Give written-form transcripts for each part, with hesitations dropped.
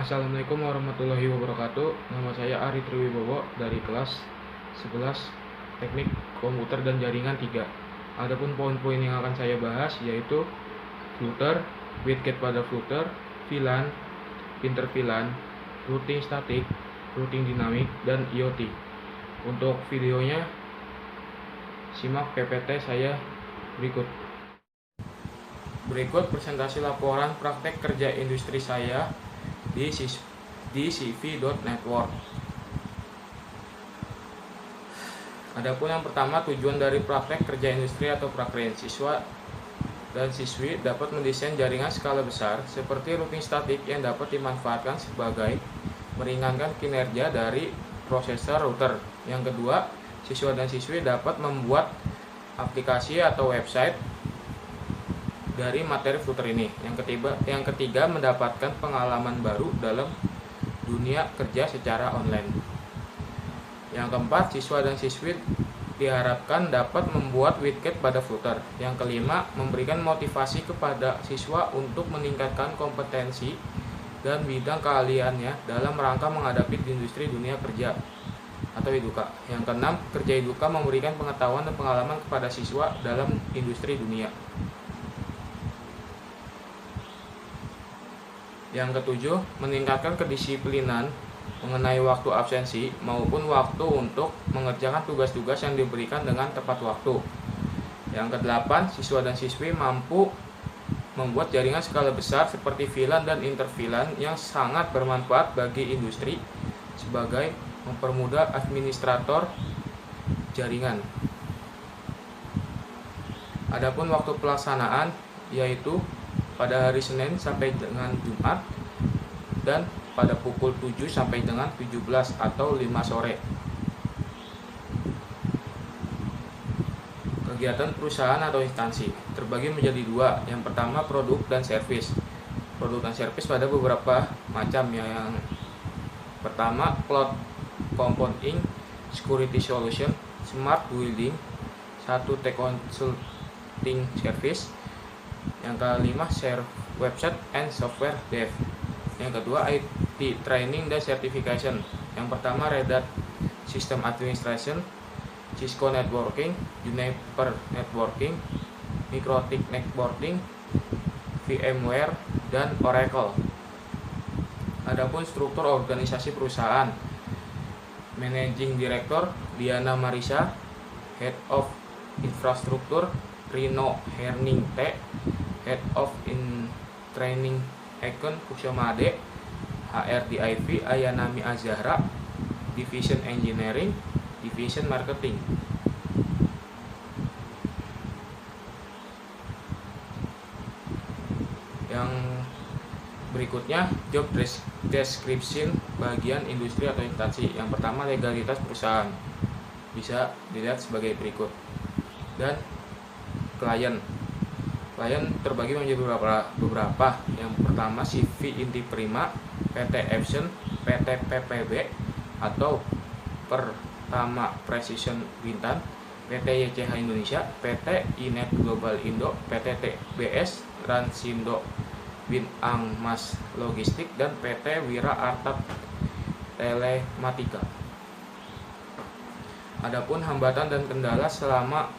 Assalamualaikum warahmatullahi wabarakatuh. Nama saya Ari Triwibowo dari kelas 11 Teknik Komputer dan Jaringan 3. Adapun poin-poin yang akan saya bahas yaitu Flutter, WinGet pada Flutter, VLAN, interVLAN, routing statik, routing dinamik, dan IoT. Untuk videonya simak PPT saya berikut. Berikut presentasi laporan praktek kerja industri saya di CV.network. Adapun yang pertama, tujuan dari praktek kerja industri atau prakreen. Siswa dan siswi dapat mendesain jaringan skala besar seperti routing statik yang dapat dimanfaatkan sebagai meringankan kinerja dari prosesor router. Yang kedua, siswa dan siswi dapat membuat aplikasi atau website dari materi Flutter ini. Yang ketiga mendapatkan pengalaman baru dalam dunia kerja secara online. Yang keempat, siswa dan siswi diharapkan dapat membuat widget pada Flutter. Yang kelima, memberikan motivasi kepada siswa untuk meningkatkan kompetensi dan bidang keahliannya dalam rangka menghadapi industri dunia kerja atau Eduka. Yang keenam, kerja Eduka memberikan pengetahuan dan pengalaman kepada siswa dalam industri dunia. Yang ketujuh, meningkatkan kedisiplinan mengenai waktu absensi maupun waktu untuk mengerjakan tugas-tugas yang diberikan dengan tepat waktu. Yang kedelapan, siswa dan siswi mampu membuat jaringan skala besar seperti VLAN dan interVLAN yang sangat bermanfaat bagi industri sebagai mempermudah administrator jaringan. Adapun waktu pelaksanaan yaitu pada hari Senin sampai dengan Jumat dan pada pukul 7 sampai dengan 17 atau 5 sore. Kegiatan perusahaan atau instansi terbagi menjadi dua. Yang pertama, produk dan servis. Produk dan servis pada beberapa macam. Yang pertama, Cloud Computing, Security Solution, Smart Building, satu Tech Consulting Service. Yang kelima, website and software dev. Yang kedua, IT training dan certification. Yang pertama, Red Hat System Administration, Cisco Networking, Juniper Networking, Mikrotik Networking, VMware, dan Oracle. Adapun struktur organisasi perusahaan, Managing Director Diana Marisa, Head of Infrastructure Rino Herning T, Head of Training Econ Kusyamade, HRDIV Ayanami Azahra, Division Engineering, Division Marketing. Yang berikutnya, job description bagian industri atau instansi. Yang pertama, legalitas perusahaan, bisa dilihat sebagai berikut. Dan klien terbagi menjadi beberapa. Yang pertama, CV Inti Prima, PT Epson, PT PPB atau Pertama Precision Bintan, PT YCH Indonesia, PT Inet Global Indo, PT TBS Transindo Bintang Mas Logistik, dan PT Wira Arta Telematika. Adapun hambatan dan kendala selama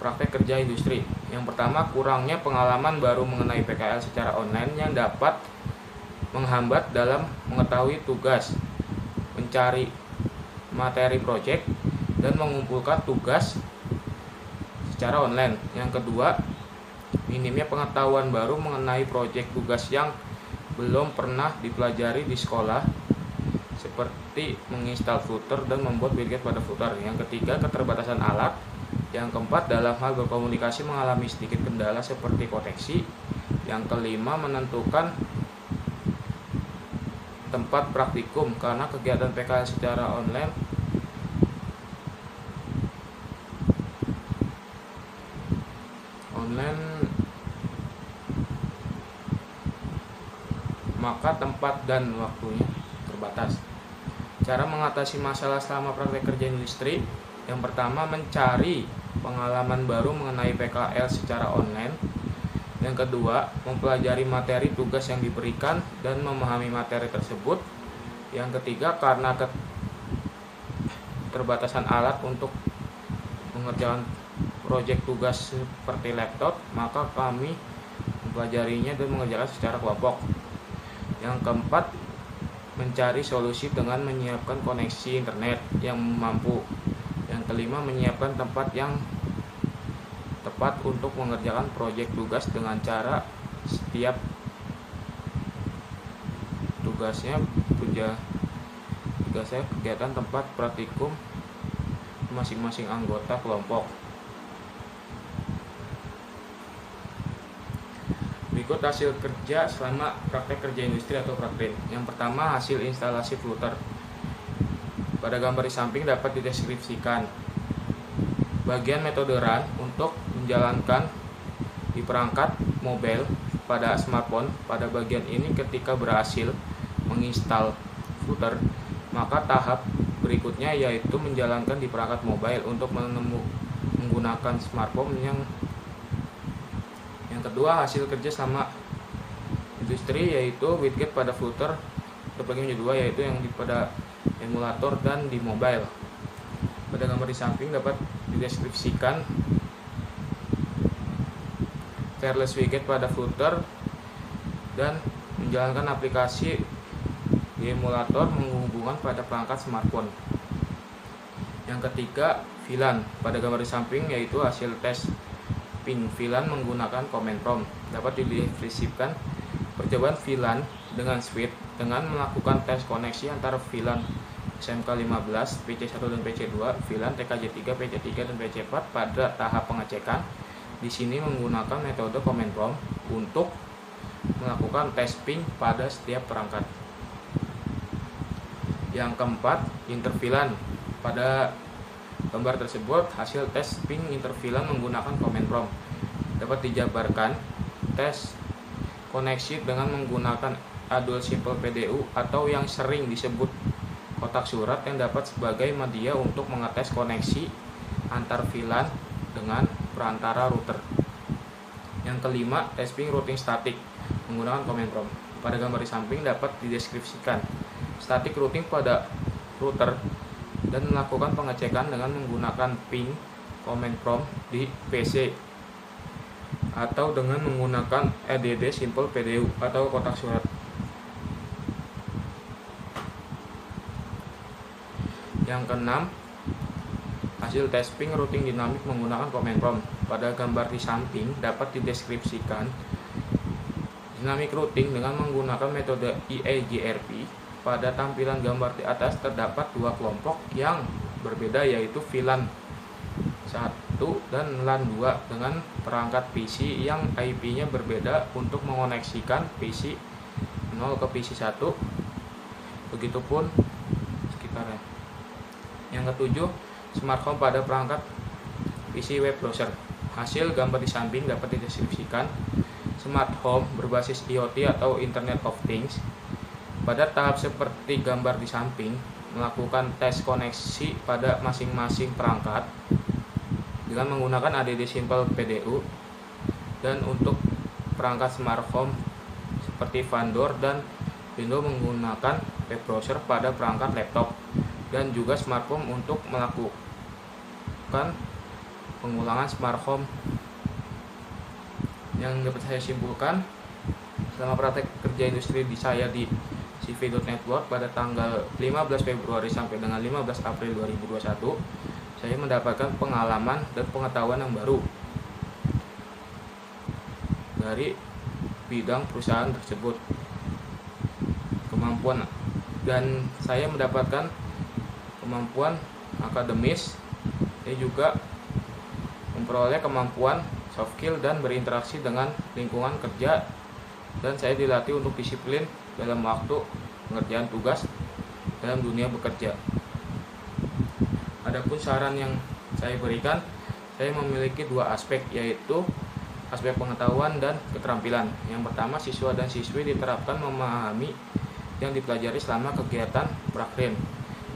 praktek kerja industri. Yang pertama, kurangnya pengalaman baru mengenai PKL secara online yang dapat menghambat dalam mengetahui tugas, mencari materi proyek, dan mengumpulkan tugas secara online. Yang kedua, minimnya pengetahuan baru mengenai proyek tugas yang belum pernah dipelajari di sekolah, seperti menginstal Flutter dan membuat widget pada Flutter. Yang ketiga, keterbatasan alat. Yang keempat, dalam hal berkomunikasi mengalami sedikit kendala seperti koneksi. Yang kelima, menentukan tempat praktikum karena kegiatan PKL secara online maka tempat dan waktunya terbatas. Cara mengatasi masalah selama praktek kerja industri. Yang pertama, mencari pengalaman baru mengenai PKL secara online. Yang kedua, mempelajari materi tugas yang diberikan dan memahami materi tersebut. Yang ketiga, karena keterbatasan alat untuk mengerjakan proyek tugas seperti laptop, maka kami mempelajarinya dan mengerjakan secara kelompok. Yang keempat, mencari solusi dengan menyiapkan koneksi internet yang mampu. Yang kelima, menyiapkan tempat yang tepat untuk mengerjakan proyek tugas dengan cara setiap tugasnya kegiatan tempat praktikum masing-masing anggota kelompok. Berikut hasil kerja selama praktek kerja industri atau prakrin. Yang pertama, hasil instalasi flutter. Pada gambar di samping dapat dideskripsikan bagian metode run untuk menjalankan di perangkat mobile pada smartphone. Pada bagian ini ketika berhasil menginstal flutter, maka tahap berikutnya yaitu menjalankan di perangkat mobile untuk menggunakan smartphone. Yang kedua, hasil kerja selama industri yaitu widget pada flutter. Bagian kedua yaitu yang pada emulator dan di mobile. Pada gambar di samping dapat dideskripsikan wireless widget pada flutter dan menjalankan aplikasi di emulator menghubungkan pada perangkat smartphone. Yang ketiga, VLAN. Pada gambar di samping yaitu hasil tes ping VLAN menggunakan command prompt. Dapat dideskripsikan percobaan VLAN dengan switch dengan melakukan tes koneksi antara VLAN SMK15, PC1 dan PC2, VLAN TKJ3, PC3 dan PC4 pada tahap pengecekan. Di sini menggunakan metode command prompt untuk melakukan tes ping pada setiap perangkat. Yang keempat, interVLAN. Pada gambar tersebut hasil tes ping interVLAN menggunakan command prompt. Dapat dijabarkan tes koneksi dengan menggunakan Adul Simple PDU atau yang sering disebut kotak surat yang dapat sebagai media untuk mengetes koneksi antar VLAN dengan perantara router. Yang kelima, tes ping routing static menggunakan command prompt. Pada gambar di samping dapat dideskripsikan static routing pada router dan melakukan pengecekan dengan menggunakan ping command prompt di PC atau dengan menggunakan ADD Simple PDU atau kotak surat. Yang keenam, hasil tes ping routing dinamik menggunakan command prompt. Pada gambar di samping dapat dideskripsikan dinamik routing dengan menggunakan metode EIGRP. Pada tampilan gambar di atas terdapat dua kelompok yang berbeda yaitu VLAN 1 dan LAN 2 dengan perangkat PC yang IP-nya berbeda untuk mengoneksikan PC 0 ke PC 1. Begitupun sekitarnya. Yang ketujuh, smart home pada perangkat PC web browser. Hasil gambar di samping dapat dideskripsikan smart home berbasis IoT atau Internet of Things. Pada tahap seperti gambar di samping, melakukan tes koneksi pada masing-masing perangkat dengan menggunakan ADD Simple PDU, dan untuk perangkat smart home seperti vendor dan Windows menggunakan web browser pada perangkat laptop dan juga smartphone untuk melakukan pengulangan smart home. Yang dapat saya simpulkan selama praktek kerja industri di saya di CV.network pada tanggal 15 Februari sampai dengan 15 April 2021, saya mendapatkan pengalaman dan pengetahuan yang baru dari bidang perusahaan tersebut. Kemampuan dan saya mendapatkan kemampuan akademis, saya juga memperoleh kemampuan soft skill dan berinteraksi dengan lingkungan kerja, dan saya dilatih untuk disiplin dalam waktu pengerjaan tugas dalam dunia bekerja. Adapun saran yang saya berikan, saya memiliki dua aspek, yaitu aspek pengetahuan dan keterampilan. Yang pertama, siswa dan siswi diterapkan memahami yang dipelajari selama kegiatan prakrin.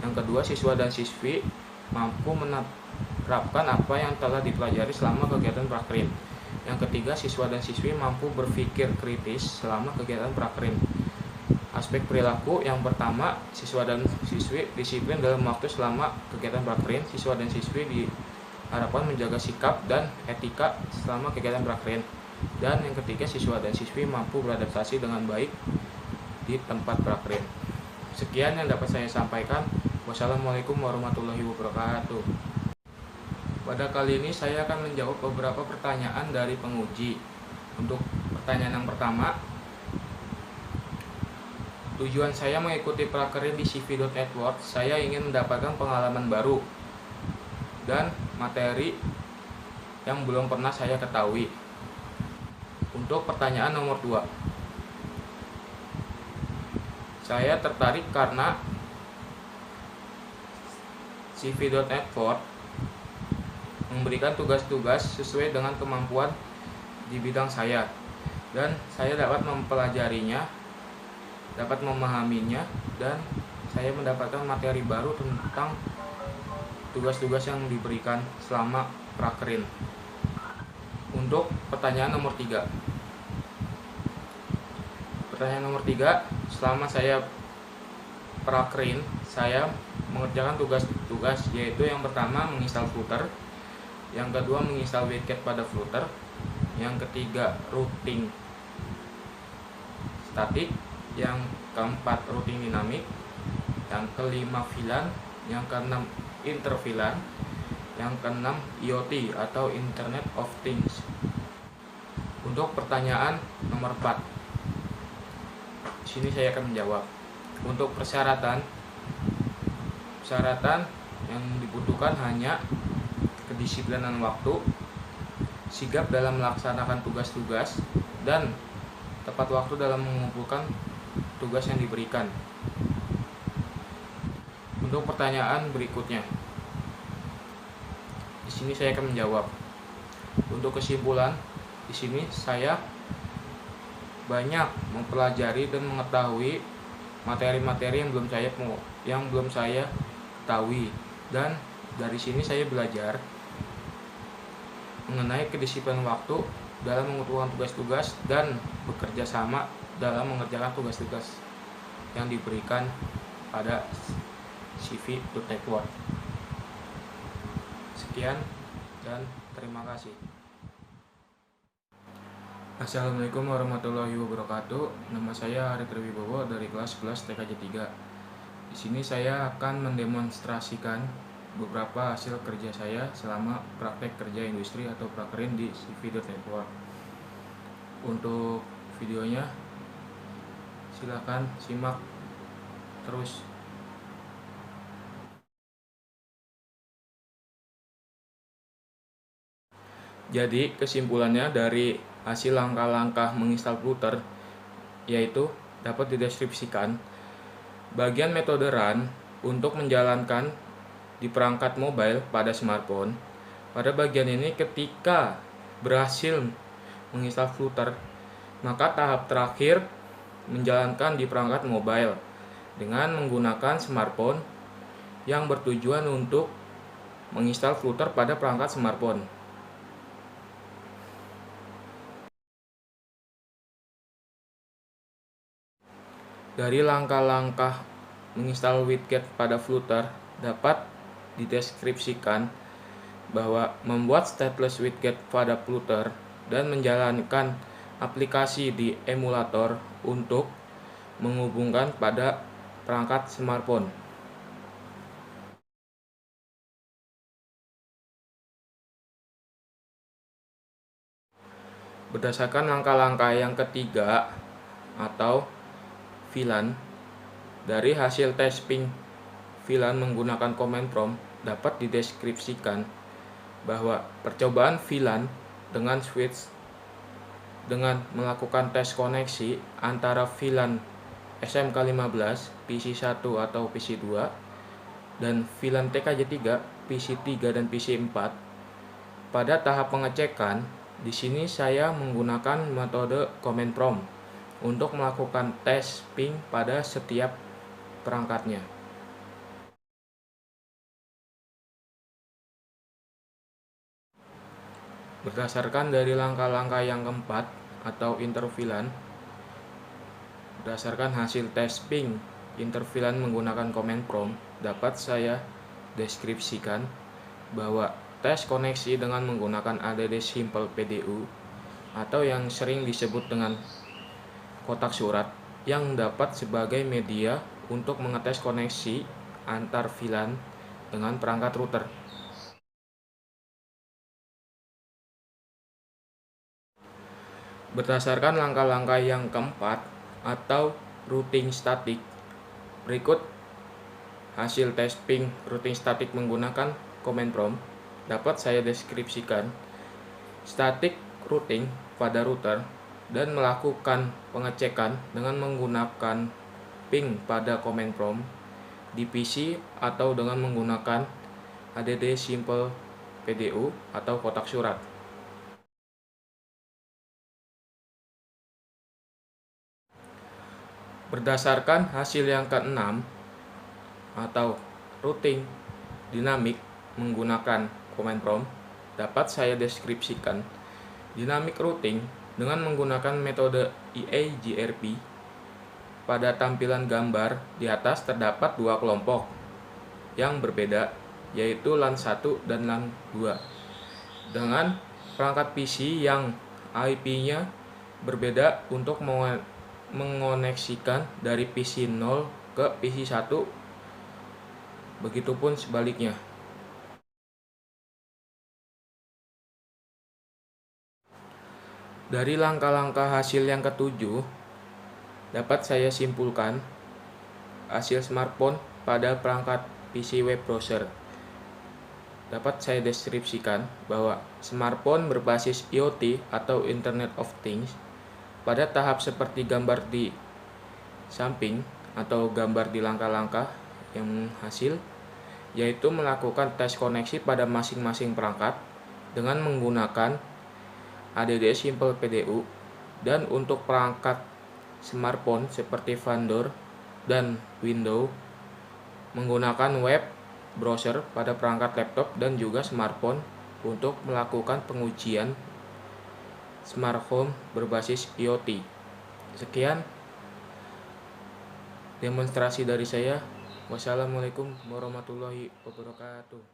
Yang kedua, siswa dan siswi mampu menerapkan apa yang telah dipelajari selama kegiatan prakrin. Yang ketiga, siswa dan siswi mampu berpikir kritis selama kegiatan prakerin. Aspek perilaku yang pertama, siswa dan siswi disiplin dalam waktu selama kegiatan prakerin. Siswa dan siswi diharapkan menjaga sikap dan etika selama kegiatan prakerin. Dan yang ketiga, siswa dan siswi mampu beradaptasi dengan baik di tempat prakerin. Sekian yang dapat saya sampaikan. Wassalamualaikum warahmatullahi wabarakatuh. Pada kali ini saya akan menjawab beberapa pertanyaan dari penguji. Untuk pertanyaan yang pertama, tujuan saya mengikuti prakerin di cv.edward, saya ingin mendapatkan pengalaman baru dan materi yang belum pernah saya ketahui. Untuk pertanyaan nomor 2, saya tertarik karena cv.edward memberikan tugas-tugas sesuai dengan kemampuan di bidang saya, dan saya dapat mempelajarinya, dapat memahaminya, dan saya mendapatkan materi baru tentang tugas-tugas yang diberikan selama prakerin. Untuk pertanyaan nomor 3, selama saya prakerin, saya mengerjakan tugas-tugas, yaitu yang pertama menginstal Flutter, yang kedua menginstal widget pada Flutter, yang ketiga routing statik, yang keempat routing dinamik, yang kelima VLAN, yang keenam interVLAN, yang keenam IoT atau Internet of Things. Untuk pertanyaan nomor 4, di sini saya akan menjawab. Untuk persyaratan yang dibutuhkan hanya kedisiplinan waktu, sigap dalam melaksanakan tugas-tugas, dan tepat waktu dalam mengumpulkan tugas yang diberikan. Untuk pertanyaan berikutnya, di sini saya akan menjawab. Untuk kesimpulan, di sini saya banyak mempelajari dan mengetahui materi-materi yang belum saya ketahui, dan dari sini saya belajar mengenai kedisiplinan waktu dalam mengumpulkan tugas-tugas dan bekerja sama dalam mengerjakan tugas-tugas yang diberikan pada cv.edward. Sekian dan terima kasih. Assalamualaikum warahmatullahi wabarakatuh. Nama saya Ari Triwibowo dari kelas 11 TKJ 3. Di sini saya akan mendemonstrasikan beberapa hasil kerja saya selama praktek kerja industri atau prakerin di cv.edward. Untuk videonya silakan simak terus. Jadi kesimpulannya dari hasil langkah-langkah menginstal Flutter, yaitu dapat dideskripsikan bagian metode run untuk menjalankan di perangkat mobile pada smartphone. Pada bagian ini, ketika berhasil menginstal Flutter, maka tahap terakhir menjalankan di perangkat mobile dengan menggunakan smartphone yang bertujuan untuk menginstal Flutter pada perangkat smartphone. Dari langkah-langkah menginstal widget pada Flutter dapat dideskripsikan bahwa membuat stateless widget pada Flutter dan menjalankan aplikasi di emulator untuk menghubungkan pada perangkat smartphone. Berdasarkan langkah-langkah yang ketiga atau VLAN, dari hasil testing VLAN menggunakan command prompt dapat dideskripsikan bahwa percobaan VLAN dengan switch dengan melakukan tes koneksi antara VLAN SMK15 PC1 atau PC2 dan VLAN TKJ3 PC3 dan PC4. Pada tahap pengecekan, di sini saya menggunakan metode command prompt untuk melakukan tes ping pada setiap perangkatnya. Berdasarkan dari langkah-langkah yang keempat atau intervilan, berdasarkan hasil tes ping intervilan menggunakan command prompt, dapat saya deskripsikan bahwa tes koneksi dengan menggunakan ADD Simple PDU atau yang sering disebut dengan kotak surat yang dapat sebagai media untuk mengetes koneksi antar VLAN dengan perangkat router. Berdasarkan langkah-langkah yang keempat atau routing statik, berikut hasil tes ping routing statik menggunakan command prompt dapat saya deskripsikan. Static routing pada router dan melakukan pengecekan dengan menggunakan ping pada command prompt di PC atau dengan menggunakan ADD Simple PDU atau kotak surat. Berdasarkan hasil yang keenam atau routing dinamik menggunakan command prompt, dapat saya deskripsikan. Dynamic routing dengan menggunakan metode EAGRP. Pada tampilan gambar di atas terdapat dua kelompok yang berbeda, yaitu LAN 1 dan LAN 2. Dengan perangkat PC yang IP-nya berbeda untuk mengoneksikan dari PC 0 ke PC 1, begitupun sebaliknya. Dari langkah-langkah hasil yang ketujuh, dapat saya simpulkan hasil smartphone pada perangkat PC web browser. Dapat saya deskripsikan bahwa smartphone berbasis IoT atau Internet of Things pada tahap seperti gambar di samping atau gambar di langkah-langkah yang hasil, yaitu melakukan tes koneksi pada masing-masing perangkat dengan menggunakan ADD Simple PDU, dan untuk perangkat smartphone seperti vendor dan Windows menggunakan web browser pada perangkat laptop dan juga smartphone untuk melakukan pengujian smart home berbasis IoT. Sekian demonstrasi dari saya. Wassalamualaikum warahmatullahi wabarakatuh.